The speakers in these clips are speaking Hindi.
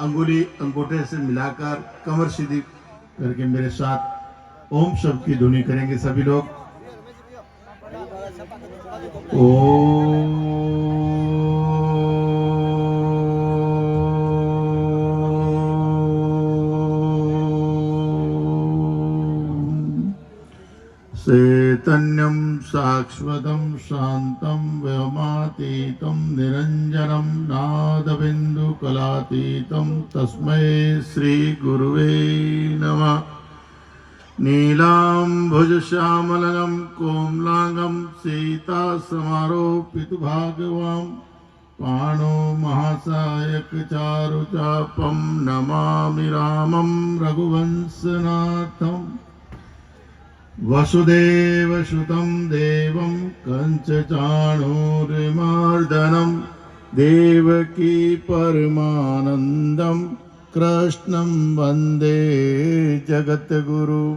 अंगुली अंगूठे से मिलाकर कमर सीधी करके मेरे साथ ओम शब्द की ध्वनि करेंगे सभी लोग। ओम चैतन्यं शाश्वतं शान्तं व्योमातीतं निरञ्जनं नादबिन्दुकलातीतं तस्मै श्रीगुरुवे नमः। नीलाम्भुजश्यामलं कोमलांगं सीतासमारोपितभागवां पाणो महासायकचारुचापं नमामि रामं रघुवंशनाथम्। वसुदेवसुतं देवं कंसचाणूरमर्दनं देवकी परमानन्दं कृष्णं वन्दे जगद्गुरुं।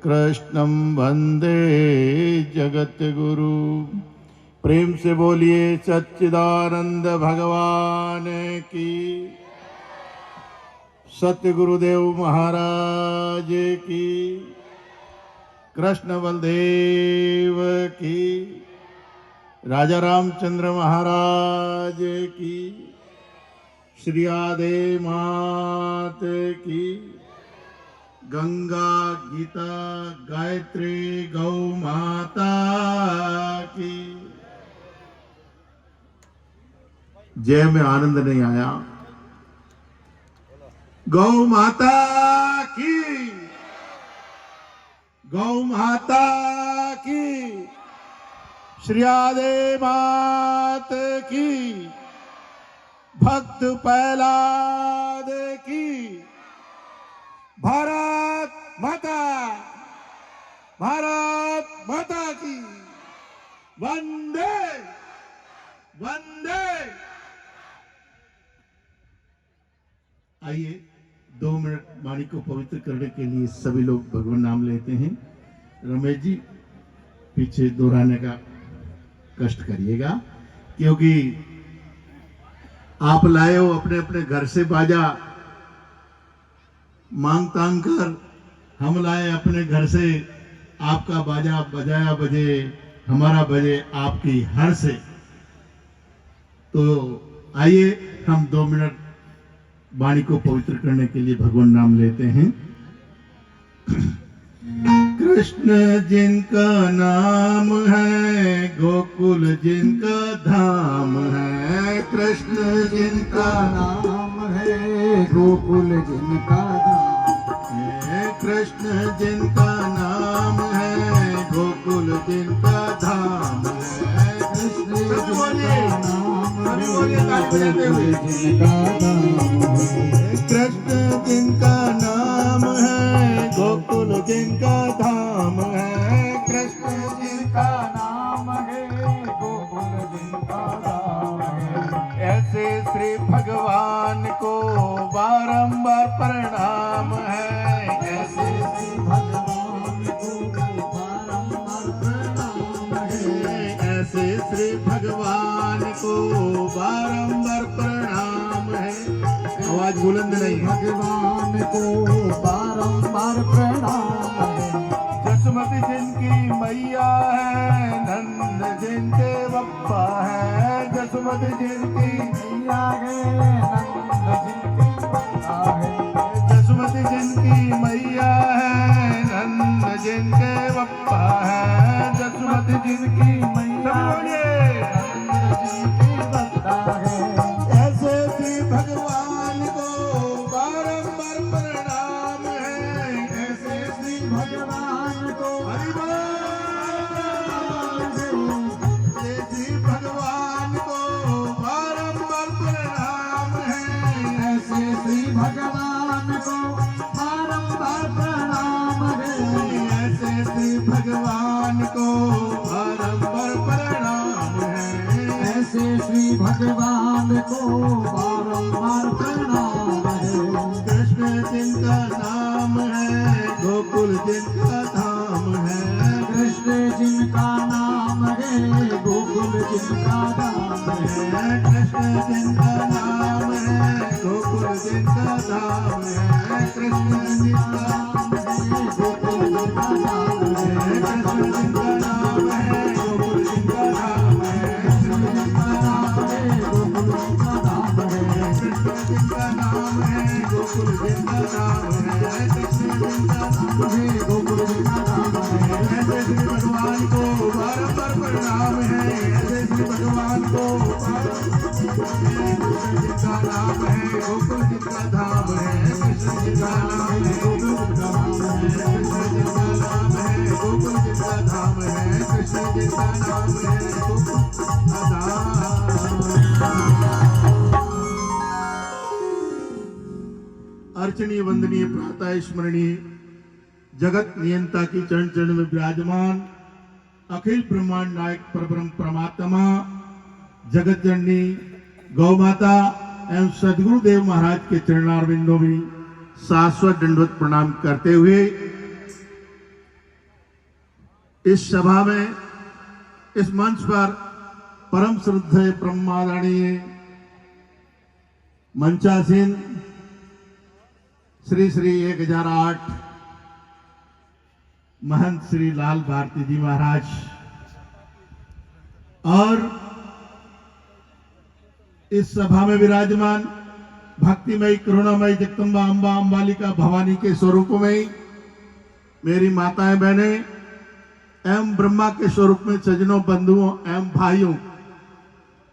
कृष्णं वन्दे जगद्गुरु। प्रेम से बोलिए सच्चिदानंद भगवान की, सतगुरुदेव महाराज की, कृष्ण बलदेव की, राजा रामचंद्र महाराज की, श्री आदे मात की, गंगा गीता गायत्री गौ माता की जय। में आनंद नहीं आया। गौ माता की, गौ माता की, श्री आदे मात की, भक्त प्रहलाद की, भारत माता, भारत माता की, वंदे वंदे। आइए 2 मिनट वाणी को पवित्र करने के लिए सभी लोग भगवान नाम लेते हैं। रमेश जी पीछे दोहराने का कष्ट करिएगा, क्योंकि आप लाए हो अपने अपने घर से बाजा मांग तांग कर, हम लाए अपने घर से आपका बाजा बजाया बजे, हमारा बजे आपकी हर से। तो आइए हम 2 मिनट वाणी को पवित्र करने के लिए भगवान नाम लेते हैं। कृष्ण जिनका नाम है गोकुल जिनका धाम है। कृष्ण जिनका नाम है गोकुल जिनका धाम है। कृष्ण जिनका नाम है गोकुल जिनका धाम है। कृष्ण जिनका नाम है गोकुल जिनका धाम है। कृष्ण जिनका नाम है गोकुल जिनका धाम है। कृष्ण जिनका नाम है गोकुल जिनका धाम है। ऐसे श्री भगवान को बारंबार प्रणाम है। ऐसे श्री भगवान को बारंबार प्रणाम है। ऐसे श्री भगवान को बारंबार प्रणाम है। आवाज बुलंद नहीं। भगवान को बारंबार प्रणाम है। जसमती जिनकी मैया है, नंद जिनके बप्पा है। जसमती जिनकी मैया है, नंद जिनके बप्पा है। जसमती जिनकी मैया है, नंद जिनके बप्पा है। जसमती जिनकी मैया है, नंद जिनके बप्पा है। ऐसे श्री भगवान को बारंबार प्रणाम है। ऐसे श्री भगवान को हरि बोल। श्री भगवान को बारंबार प्रणाम है। ऐसे श्री भगवान को बारंबार प्रणाम है। ऐसे श्री भगवान को बारंबार प्रणाम है। ऐसे श्री भगवान को बारंबार प्रणाम है। कृष्ण जिनका नाम है गोकुल जिनका धाम है। कृष्ण जिनका नाम है गोकुल जिनका धाम है। कृष्ण जिनका नाम है गोकुल जिनका जिनका धाम है, कृष्ण जिनका नाम है, गोकुल जिनका धाम है, कृष्ण जिनका नाम है, गोकुल जिनका धाम है, कृष्ण जिनका नाम है, गोकुल जिनका धाम है, कृष्ण जिनका नाम है, गोकुल जिनका धाम है, कृष्ण जिनका नाम है, गोकुल जिनका धाम है। ऐसे श्री भगवान को बारंबार प्रणाम है, ऐसे श्री भगवान को जिनका नाम है, गोकुल जिनका धाम है, कृष्ण जिनका नाम है, गोकुल जिनका धाम है, कृष्ण जिनका नाम है, गोकुल जिनका धाम है, कृष्ण जिनका नाम है, गोकुल जिनका धाम। अर्चनीय वंदनीय प्रातः स्मरणीय जगत नियंता की चरण चरण में विराजमान अखिल ब्रह्मांड नायक परब्रह्म परमात्मा जगत जननी गौ माता एवं सदगुरुदेव महाराज के चरणारविंदों में शाश्वत दंडवत प्रणाम करते हुए इस सभा में इस मंच पर परम श्रद्धेय ब्रह्मादरणीय मंचासीन श्री श्री 1008 महंत श्री लाल भारती जी महाराज और इस सभा में विराजमान भक्तिमयी करुणामयी जगदम्बा अम्बा अम्बालिका भवानी के स्वरूप में मेरी माताएं बहनें एवं ब्रह्मा के स्वरूप में सज्जनों बंधुओं एवं भाइयों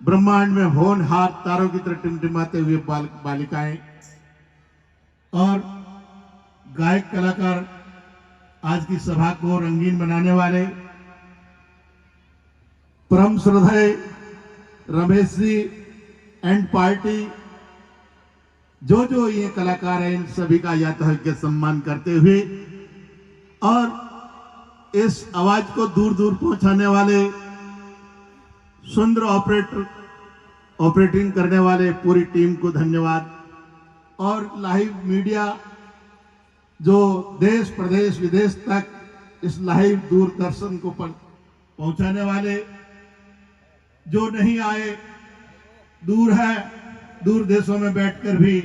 ब्रह्मांड में होनहार तारों की तरह टिमटिमाते हुए बालिकाएं और गायक कलाकार आज की सभा को रंगीन बनाने वाले परम श्रद्धेय रमेश जी एंड पार्टी जो ये कलाकार हैं इन सभी का यथायोग्य सम्मान करते हुए और इस आवाज को दूर दूर पहुंचाने वाले सुंदर ऑपरेटिंग करने वाले पूरी टीम को धन्यवाद और लाइव मीडिया जो देश प्रदेश विदेश तक इस लाइव दूरदर्शन को पहुंचाने वाले जो नहीं आए दूर है दूर देशों में बैठकर भी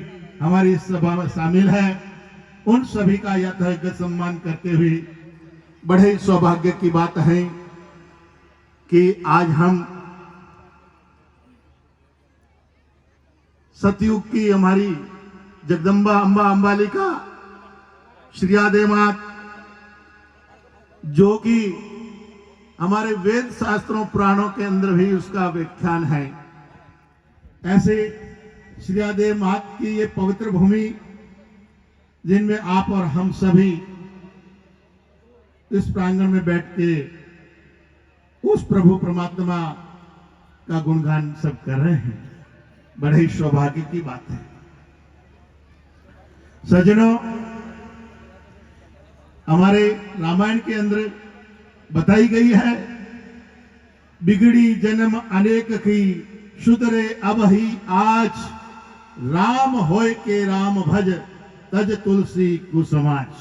हमारी इस सभा में शामिल है उन सभी का यथायोग्य सम्मान करते हुए बड़े सौभाग्य की बात है कि आज हम सतयुग की हमारी जगदम्बा अम्बा अम्बालिका श्रीयादे मात जो कि हमारे वेद शास्त्रों पुराणों के अंदर भी उसका व्याख्यान है ऐसे श्रीयादे मात की ये पवित्र भूमि जिनमें आप और हम सभी इस प्रांगण में बैठ के उस प्रभु परमात्मा का गुणगान सब कर रहे हैं बड़े ही सौभाग्य की बात है। सज्जनों हमारे रामायण के अंदर बताई गई है बिगड़ी जन्म अनेक की सुधरे अब ही आज राम होय के राम भज तज तुलसी कुसमाज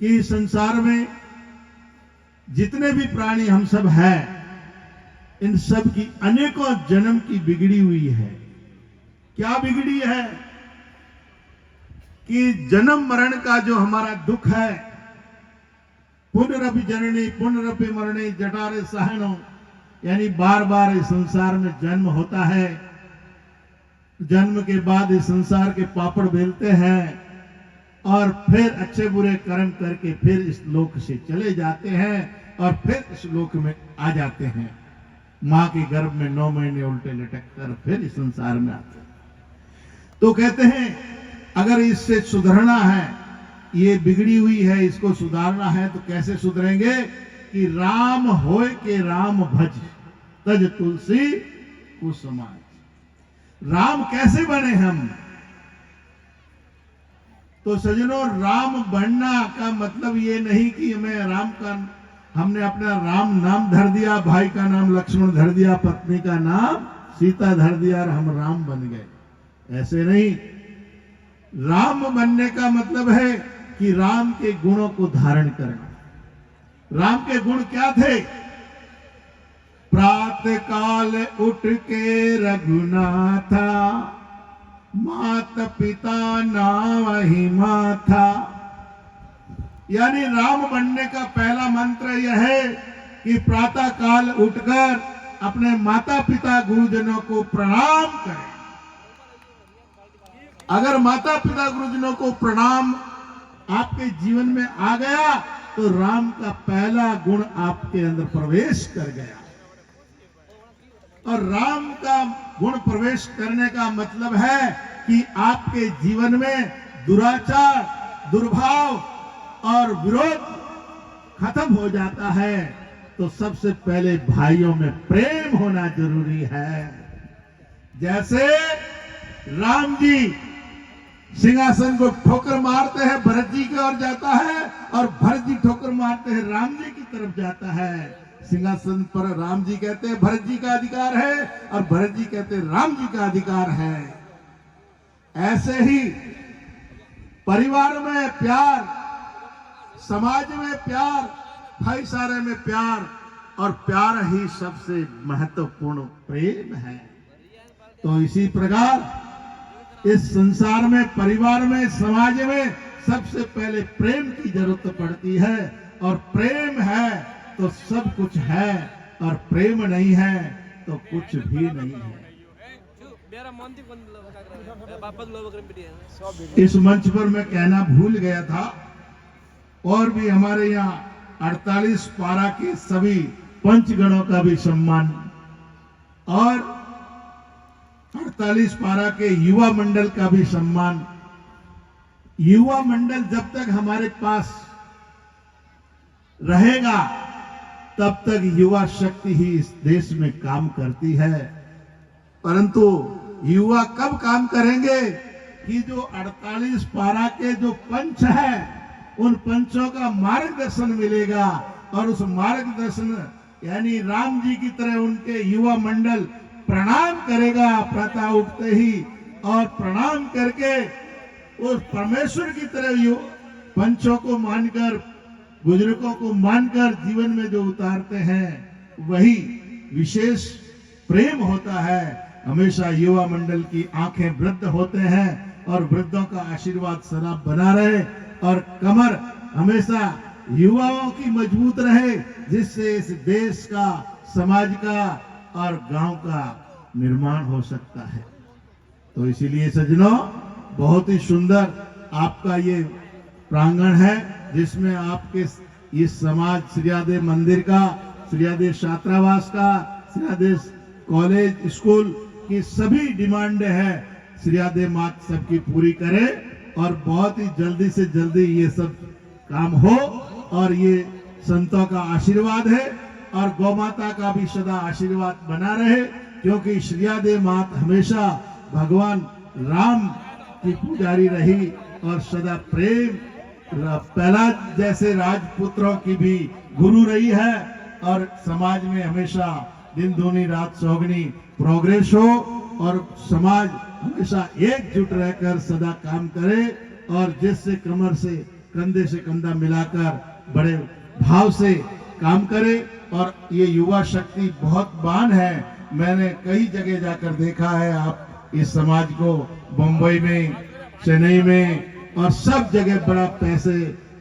कि संसार में जितने भी प्राणी हम सब हैं इन सब की अनेकों जन्म की बिगड़ी हुई है। क्या बिगड़ी है कि जन्म मरण का जो हमारा दुख है पुनरपि जननी पुनरपि मरणी जटारे सहनो यानी बार बार इस संसार में जन्म होता है जन्म के बाद इस संसार के पापड़ बेलते हैं और फिर अच्छे बुरे कर्म करके फिर इस लोक से चले जाते हैं और फिर इस लोक में आ जाते हैं मां के गर्भ में 9 महीने उल्टे लटक कर फिर इस संसार में आते हैं। तो कहते हैं अगर इससे सुधरना है ये बिगड़ी हुई है इसको सुधारना है तो कैसे सुधरेंगे कि राम होय के राम भज तज तुलसी कुसमाज। राम कैसे बने हम तो सज्जनों राम बनना का मतलब ये नहीं कि मैं राम का हमने अपना राम नाम धर दिया भाई का नाम लक्ष्मण धर दिया पत्नी का नाम सीता धर दिया और हम राम बन गए ऐसे नहीं। राम बनने का मतलब है कि राम के गुणों को धारण करना। राम के गुण क्या थे? प्रातः काल उठ के रघुनाथा मात पिता नावहि माथा। यानी राम बनने का पहला मंत्र यह है कि प्रातः काल उठकर अपने माता पिता गुरुजनों को प्रणाम करें। अगर माता पिता गुरुजनों को प्रणाम आपके जीवन में आ गया तो राम का पहला गुण आपके अंदर प्रवेश कर गया। और राम का गुण प्रवेश करने का मतलब है कि आपके जीवन में दुराचार, दुर्भाव और विरोध खत्म हो जाता है। तो सबसे पहले भाइयों में प्रेम होना जरूरी है। जैसे राम जी सिंहासन को ठोकर मारते हैं, भरत जी की ओर जाता है, और भरत जी ठोकर मारते हैं, राम जी की तरफ जाता है। सिंहासन पर राम जी कहते हैं भरत जी का अधिकार है, और भरत जी कहते हैं राम जी का अधिकार है। ऐसे ही परिवार में प्यार, समाज में प्यार, भाईचारे में प्यार, और प्यार ही सबसे महत्वपूर्ण प्रेम है। तो इसी प्रकार इस संसार में, परिवार में, समाज में सबसे पहले प्रेम की जरूरत पड़ती है। और प्रेम है तो सब कुछ है, और प्रेम नहीं है तो कुछ भी नहीं है। इस मंच पर मैं कहना भूल गया था, और भी हमारे यहाँ 48 पारा के सभी पंचगणों का भी सम्मान, और 48 पारा के युवा मंडल का भी सम्मान। युवा मंडल जब तक हमारे पास रहेगा तब तक युवा शक्ति ही इस देश में काम करती है। परंतु युवा कब काम करेंगे कि जो 48 पारा के जो पंच है, उन पंचों का मार्गदर्शन मिलेगा, और उस मार्गदर्शन यानी राम जी की तरह उनके युवा मंडल प्रणाम करेगा प्रातः उठते ही, और प्रणाम करके उस परमेश्वर की तरह पंचों को मानकर, बुजुर्गों को मानकर जीवन में जो उतारते हैं वही विशेष प्रेम होता है। हमेशा युवा मंडल की आंखें वृद्ध होते हैं, और वृद्धों का आशीर्वाद सदा बना रहे, और कमर हमेशा युवाओं की मजबूत रहे, जिससे इस देश का, समाज का और गांव का निर्माण हो सकता है। तो इसीलिए सज्जनों, बहुत ही सुंदर आपका ये प्रांगण है, जिसमें आपके इस समाज श्रीयादेव मंदिर का, श्रीयादेव छात्रावास का, श्रीयादेव कॉलेज स्कूल की सभी डिमांड है श्रीयादेव मात सबकी पूरी करे, और बहुत ही जल्दी से जल्दी ये सब काम हो। और ये संतों का आशीर्वाद है, और गौ माता का भी सदा आशीर्वाद बना रहे, क्योंकि श्रीयादेव मात हमेशा भगवान राम की पुजारी रही, और सदा प्रेम, पहला जैसे राजपुत्रों की भी गुरु रही है, और समाज में हमेशा दिन दूनी रात चौगनी प्रोग्रेस हो, और समाज हमेशा एकजुट रहकर सदा काम करे, और जिससे कमर से कंधे से कंधा मिलाकर बड़े भाव से काम करे। और ये युवा शक्ति बहुत बान है। मैंने कई जगह जाकर देखा है आप इस समाज को, बंबई में, चेन्नई में, और सब जगह बड़ा पैसे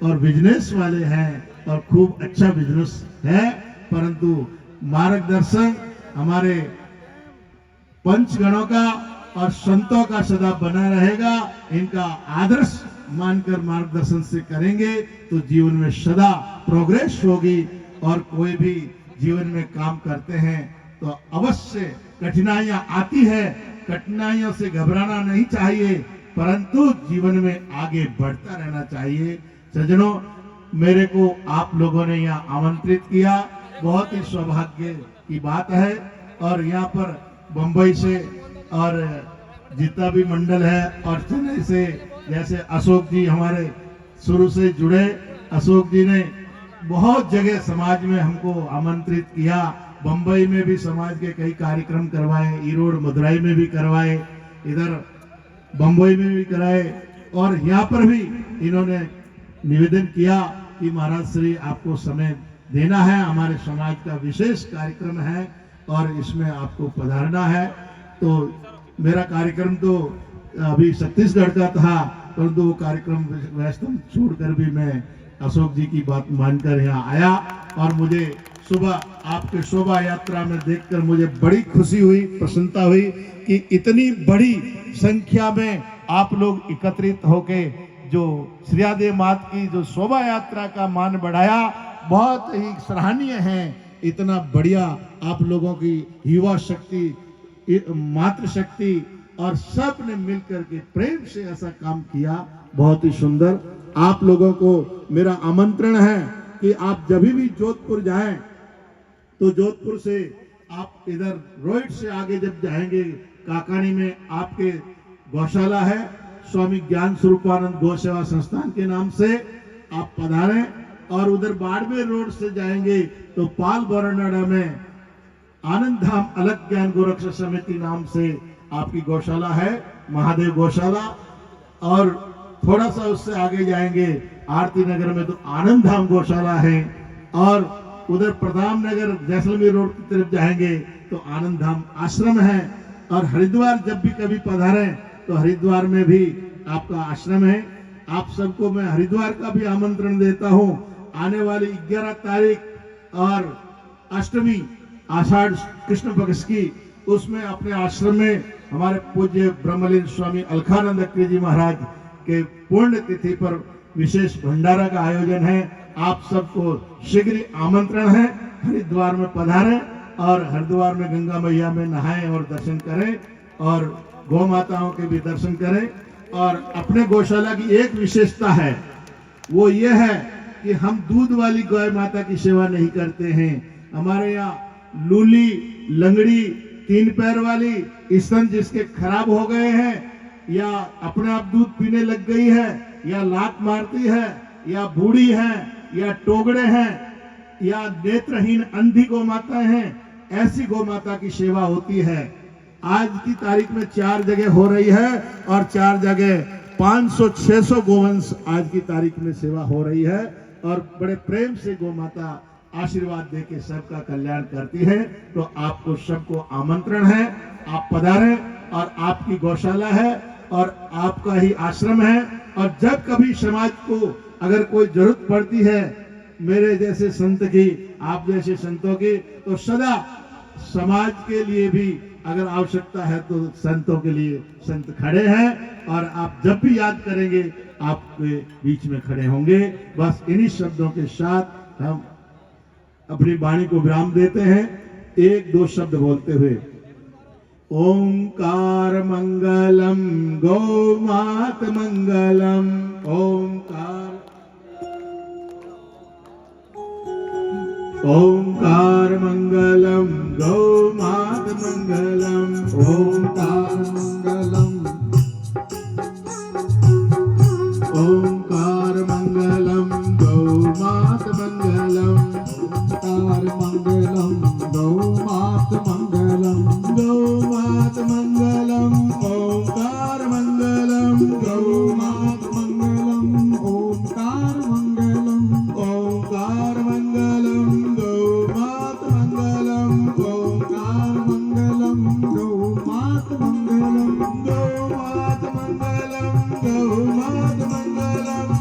और बिजनेस वाले हैं, और खूब अच्छा बिजनेस है। परंतु मार्गदर्शन हमारे पंचगणों का और संतों का सदा बना रहेगा। इनका आदर्श मानकर मार्गदर्शन से करेंगे तो जीवन में सदा प्रोग्रेस होगी। और कोई भी जीवन में काम करते हैं तो अवश्य कठिनाइयां आती है, कठिनाइयों से घबराना नहीं चाहिए, परंतु जीवन में आगे बढ़ता रहना चाहिए। सज्जनों, मेरे को आप लोगों ने यहाँ आमंत्रित किया, बहुत ही सौभाग्य की बात है। और यहाँ पर बंबई से और जितना भी मंडल है, और चेन्नई से जैसे अशोक जी हमारे शुरू से जुड़े, अशोक जी ने बहुत जगह समाज में हमको आमंत्रित किया। बंबई में भी समाज के कई कार्यक्रम करवाए, ईरोड मदुरई में भी करवाए, इधर बंबई में भी कराए, और यहाँ पर भी इन्होंने निवेदन किया कि महाराज श्री आपको समय देना है, हमारे समाज का विशेष कार्यक्रम है और इसमें आपको पधारना है। तो मेरा कार्यक्रम तो अभी छत्तीसगढ़ का था, परंतु वो कार्यक्रम व्यस्त छोड़कर भी मैं अशोक जी की बात मानकर यहाँ आया। और मुझे सुबह आपके शोभा यात्रा में देखकर मुझे बड़ी खुशी हुई, प्रसन्नता हुई कि इतनी बड़ी संख्या में आप लोग एकत्रित होके जो श्रीयादेव मात की जो शोभा यात्रा का मान बढ़ाया, बहुत ही सराहनीय है। इतना बढ़िया आप लोगों की युवा शक्ति, मातृ शक्ति और सब ने मिलकर के प्रेम से ऐसा काम किया, बहुत ही सुंदर। आप लोगों को मेरा आमंत्रण है कि आप जब भी जोधपुर जाएं तो जोधपुर से आप इधर रोड से आगे जब जाएंगे, काकानी में आपके गौशाला है, स्वामी ज्ञान स्वरूपानंद गौ सेवा संस्थान के नाम से आप पधारें। और उधर बाड़मेर रोड से जाएंगे तो पाल बोरानाडा में आनंद धाम अलग ज्ञान गोरक्षा समिति नाम से आपकी गौशाला है, महादेव गौशाला। और थोड़ा सा उससे आगे जाएंगे आरती नगर में तो आनंद धाम गौशाला है। और उधर प्रताप नगर जैसलमेर रोड की तरफ जाएंगे तो आनंद धाम आश्रम है। और हरिद्वार जब भी कभी पधारें तो हरिद्वार में भी आपका आश्रम है। आप सबको मैं हरिद्वार का भी आमंत्रण देता हूं। आने वाली 11 तारीख और अष्टमी आषाढ़ कृष्ण पक्ष की, उसमें अपने आश्रम में हमारे पूज्य ब्रह्मलीन स्वामी अलखानंद अक्री जी महाराज के पुण्य तिथि पर विशेष भंडारा का आयोजन है। आप सबको शीघ्र आमंत्रण है, हरिद्वार में पधारें और हरिद्वार में गंगा मैया में नहाएं और दर्शन करें और गौ माताओं के भी दर्शन करें। और अपने गौशाला की एक विशेषता है, वो ये है कि हम दूध वाली गाय माता की सेवा नहीं करते हैं। हमारे यहाँ लूली, लंगड़ी, 3 पैर वाली स्तन जिसके खराब हो गए हैं या अपने आप दूध पीने लग गई है या लात मारती है या बूढ़ी है या टोगड़े हैं या नेत्रहीन अंधी गौ माता हैं, ऐसी गौ माता की सेवा होती है। आज की तारीख में 4 जगह हो रही है और 4 जगह 500-600 गोवंश आज की तारीख में सेवा हो रही है। और बड़े प्रेम से गौ माता आशीर्वाद देके सबका कल्याण करती है। तो आपको सबको आमंत्रण है, आप पधारें। और आपकी गौशाला है और आपका ही आश्रम है। और जब कभी समाज को अगर कोई जरूरत पड़ती है मेरे जैसे संत की, आप जैसे संतों की, तो सदा समाज के लिए भी अगर आवश्यकता है तो संतों के लिए संत खड़े हैं। और आप जब भी याद करेंगे आपके बीच में खड़े होंगे। बस इन्हीं शब्दों के साथ हम अपनी वाणी को विराम देते हैं, 1-2 शब्द बोलते हुए। ओंकार मंगलम गौ मात मंगलम, ओंकार मंगलम गौ मात मंगलम, ओंकार मंगलम, ओंकार मंगलम गौ मात मंगलम, ओंकार मंगलम गौ मात मंगलम, गौ मात मंगलम, ओंकार मंगलम गौ मात मंगलम, ओंकार मंगलम, ओंकार मंगलम गौ मात मंगलम, ओंकार मंगलम गौ मात मंगलम, गौ मात मंगलम, गौ मात मंगलम, गौ मात मंगलम, गौ मात मंगलम, गौ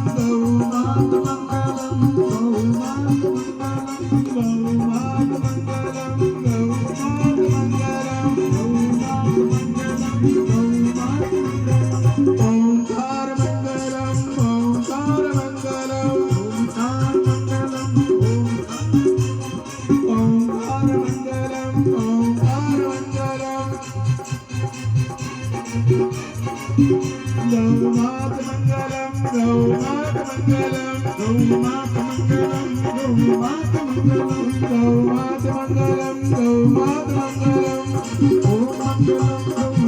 मात मंगलम, गौ मात मंगलम, गौ मात मंगलम, गौ मात मंगलम, ओंकार मंगलम, ओंकार मंगलम, ओंकार मंगलम, ओंकार मंगलम, ओंकार मंगलम, गौ मात मंगलम, गौ मात मंगलम, गौ मात मंगलम, गौ मात मंगलम, गौ मात मंगलम, गौ मात मंगलम, ओम मंगलम।